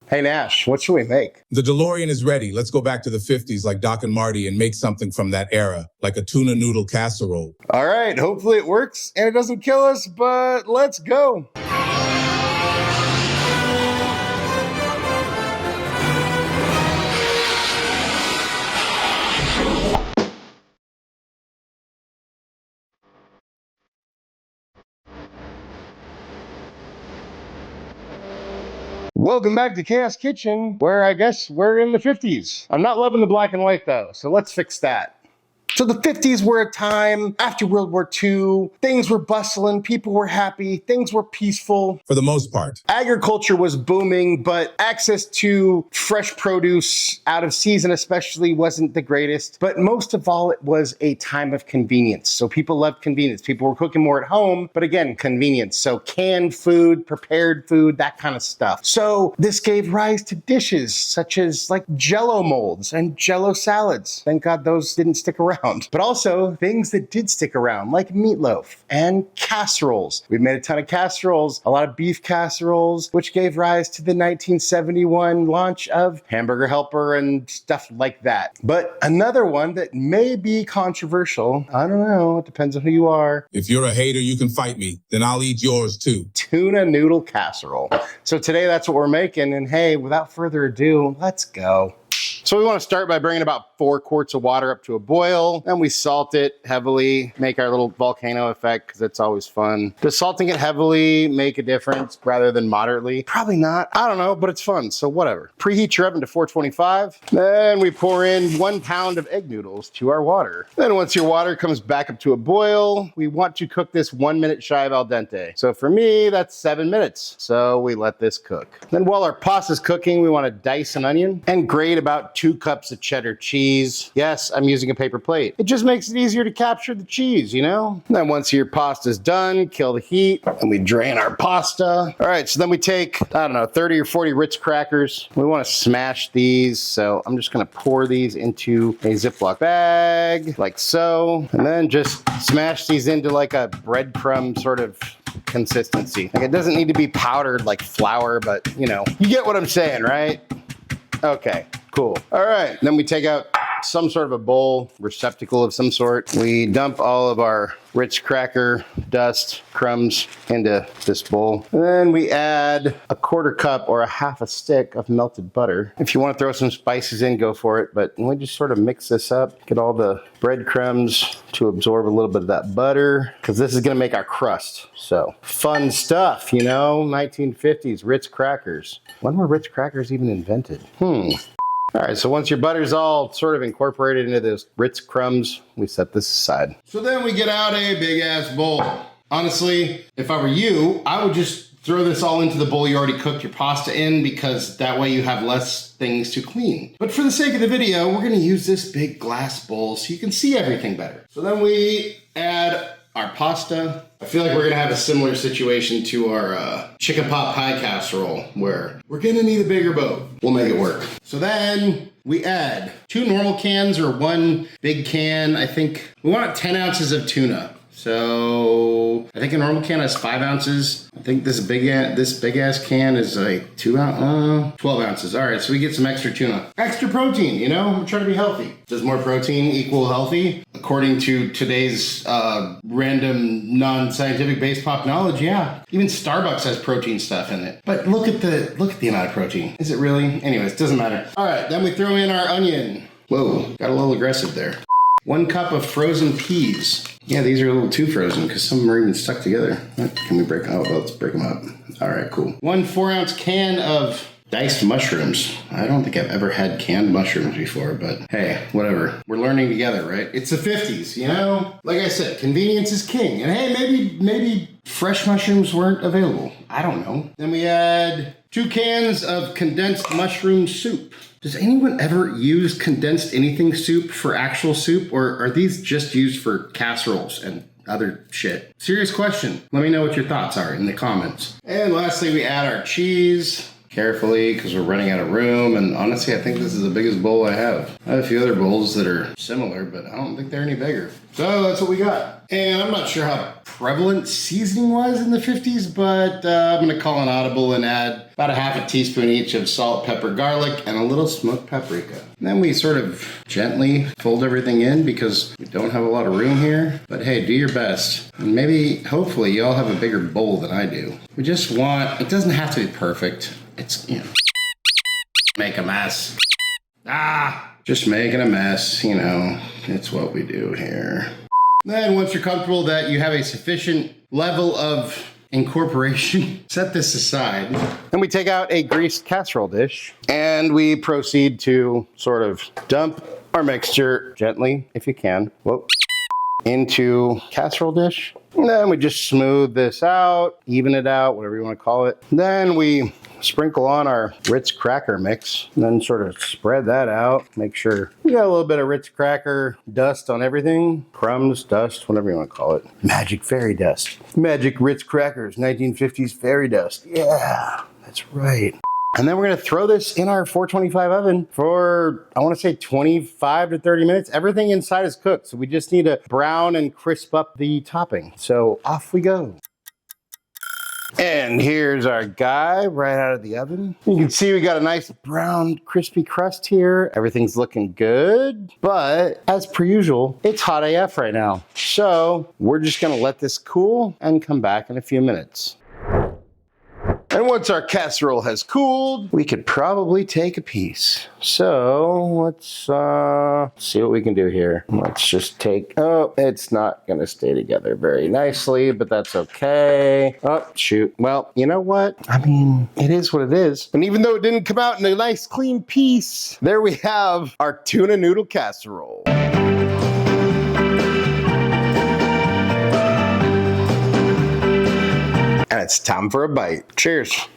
Hey Nash, what should we make? The DeLorean is ready. Let's go back to the 50s like Doc and Marty and make something from that era, like a tuna noodle casserole. All right, hopefully it works and it doesn't kill us, but let's go. Welcome back to Chaos Kitchen, where I guess we're in the 50s. I'm not loving the black and white though, so let's fix that. So the 50s were a time after World War II. Things were bustling, people were happy, things were peaceful. For the most part. Agriculture was booming, but access to fresh produce out of season especially wasn't the greatest. But most of all, it was a time of convenience. So people loved convenience. People were cooking more at home, but again, convenience. So canned food, prepared food, that kind of stuff. So this gave rise to dishes such as like Jell-O molds and Jell-O salads. Thank God those didn't stick around. But also things that did stick around, like meatloaf and casseroles. We've made a ton of casseroles, a lot of beef casseroles, which gave rise to the 1971 launch of Hamburger Helper and stuff like that. But another one that may be controversial, I don't know, it depends on who you are. If you're a hater, you can fight me. Then I'll eat yours too. Tuna noodle casserole. So today that's what we're making. And hey, without further ado, let's go. So we want to start by bringing about 4 quarts of water up to a boil. Then we salt it heavily, make our little volcano effect because it's always fun. Does salting it heavily make a difference rather than moderately? Probably not. I don't know, but it's fun, so whatever. Preheat your oven to 425. Then we pour in 1 pound of egg noodles to our water. Then once your water comes back up to a boil, we want to cook this 1 minute shy of al dente. So for me, that's 7 minutes. So we let this cook. Then while our pasta's cooking, we want to dice an onion and grate about 2 cups of cheddar cheese. Yes, I'm using a paper plate. It just makes it easier to capture the cheese, you know? And then once your pasta's done, kill the heat, and we drain our pasta. All right, so then we take, I don't know, 30 or 40 Ritz crackers. We want to smash these, so I'm just gonna pour these into a Ziploc bag, like so, and then just smash these into like a breadcrumb sort of consistency. Like it doesn't need to be powdered like flour, but you know, you get what I'm saying, right? Okay, cool. All right, then we take out some sort of a bowl, receptacle of some sort. We dump all of our Ritz cracker dust, crumbs into this bowl. And then we add a 1/4 cup or a 1/2 stick of melted butter. If you want to throw some spices in, go for it. But we just sort of mix this up, get all the breadcrumbs to absorb a little bit of that butter, because this is gonna make our crust. So fun stuff, you know, 1950s Ritz crackers. When were Ritz crackers even invented? All right, so once your butter's all sort of incorporated into those Ritz crumbs, we set this aside. So then we get out a big ass bowl. Honestly, if I were you, I would just throw this all into the bowl you already cooked your pasta in, because that way you have less things to clean. But for the sake of the video, we're gonna use this big glass bowl so you can see everything better. So then we add our pasta. I feel like we're gonna have a similar situation to our chicken pot pie casserole, where we're gonna need a bigger boat. We'll make it work. So then we add 2 normal cans or 1 big can. I think we want 10 ounces of tuna. So I think a normal can has 5 ounces. I think this big ass can is like 12 ounces. All right, so we get some extra tuna. Extra protein, you know, we're trying to be healthy. Does more protein equal healthy? According to today's random non-scientific based pop knowledge, yeah. Even Starbucks has protein stuff in it. But look at the amount of protein. Is it really? Anyways, doesn't matter. All right, then we throw in our onion. Whoa, got a little aggressive there. 1 cup of frozen peas. Yeah, these are a little too frozen because some of them are even stuck together. Can we break them? Oh, well, let's break them up. All right, cool. 1 4-ounce can of diced mushrooms. I don't think I've ever had canned mushrooms before, but hey, whatever. We're learning together, right? It's the 50s, you know? Like I said, convenience is king. And hey, maybe fresh mushrooms weren't available. I don't know. Then we add 2 cans of condensed mushroom soup. Does anyone ever use condensed anything soup for actual soup, or are these just used for casseroles and other shit? Serious question. Let me know what your thoughts are in the comments. And lastly, we add our cheese. carefully because we're running out of room. And honestly, I think this is the biggest bowl I have. I have a few other bowls that are similar, but I don't think they're any bigger. So that's what we got. And I'm not sure how prevalent seasoning was in the 50s, but I'm gonna call an audible and add about a half a teaspoon each of salt, pepper, garlic, and a little smoked paprika. And then we sort of gently fold everything in because we don't have a lot of room here. But hey, do your best. And maybe, hopefully, you all have a bigger bowl than I do. We just want, it doesn't have to be perfect. It's, you know, make a mess. Just making a mess, you know, it's what we do here. Then once you're comfortable that you have a sufficient level of incorporation, set this aside. Then we take out a greased casserole dish and we proceed to sort of dump our mixture gently, if you can, into casserole dish. And then we just smooth this out, even it out, whatever you want to call it. Then we sprinkle on our Ritz cracker mix and then sort of spread that out. Make sure we got a little bit of Ritz cracker dust on everything. Crumbs, dust, whatever you want to call it. Magic fairy dust. Magic Ritz crackers, 1950s fairy dust. Yeah, that's right. And then we're gonna throw this in our 425 oven for, I wanna say 25 to 30 minutes. Everything inside is cooked, so we just need to brown and crisp up the topping. So off we go. And here's our guy right out of the oven. You can see we got a nice brown crispy crust here. Everything's looking good, but as per usual, it's hot AF right now. So we're just gonna let this cool and come back in a few minutes. And once our casserole has cooled, we could probably take a piece. So let's see what we can do here. Let's just take, oh, it's not gonna stay together very nicely, but that's okay. Oh, shoot. Well, you know what? I mean, it is what it is. And even though it didn't come out in a nice clean piece, there we have our tuna noodle casserole. And it's time for a bite. Cheers.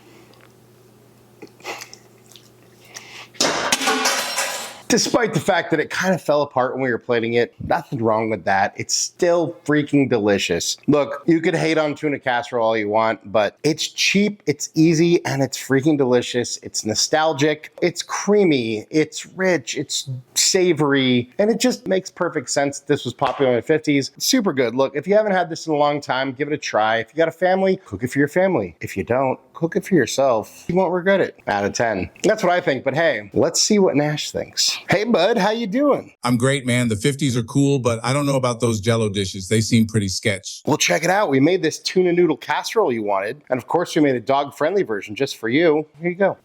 Despite the fact that it kind of fell apart when we were plating it, nothing wrong with that. It's still freaking delicious. Look, you could hate on tuna casserole all you want, but it's cheap, it's easy, and it's freaking delicious. It's nostalgic, it's creamy, it's rich, it's savory, and it just makes perfect sense. This was popular in the 50s. Super good. Look, if you haven't had this in a long time, give it a try. If you got a family, cook it for your family. If you don't, cook it for yourself. You won't regret it. Out of 10. That's what I think, but hey, let's see what Nash thinks. Hey bud, how you doing? I'm great, man. The 50s are cool, but I don't know about those Jell-O dishes. They seem pretty sketch. Well, check it out. We made this tuna noodle casserole you wanted, and of course we made a dog-friendly version just for you. Here you go.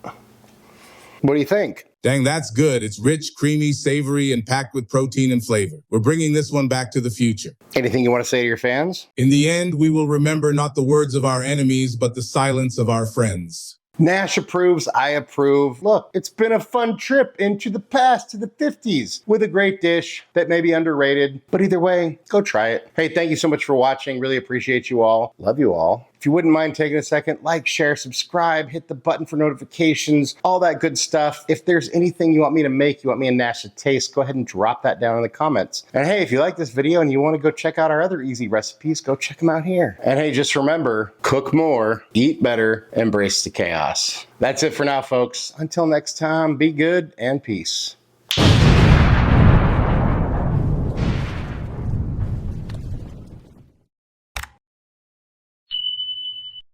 What do you think? Dang, that's good. It's rich, creamy, savory, and packed with protein and flavor. We're bringing this one back to the future. Anything you want to say to your fans? In the end, we will remember not the words of our enemies, but the silence of our friends. Nash approves, I approve. Look, it's been a fun trip into the past to the 50s with a great dish that may be underrated, but either way, go try it. Hey, thank you so much for watching. Really appreciate you all. Love you all. If you wouldn't mind taking a second, like, share, subscribe, hit the button for notifications, all that good stuff. If there's anything you want me to make, you want me and Nash to taste, go ahead and drop that down in the comments. And hey, if you like this video and you want to go check out our other easy recipes, go check them out here. And hey, just remember, cook more, eat better, embrace the chaos. That's it for now, folks. Until next time, be good and peace.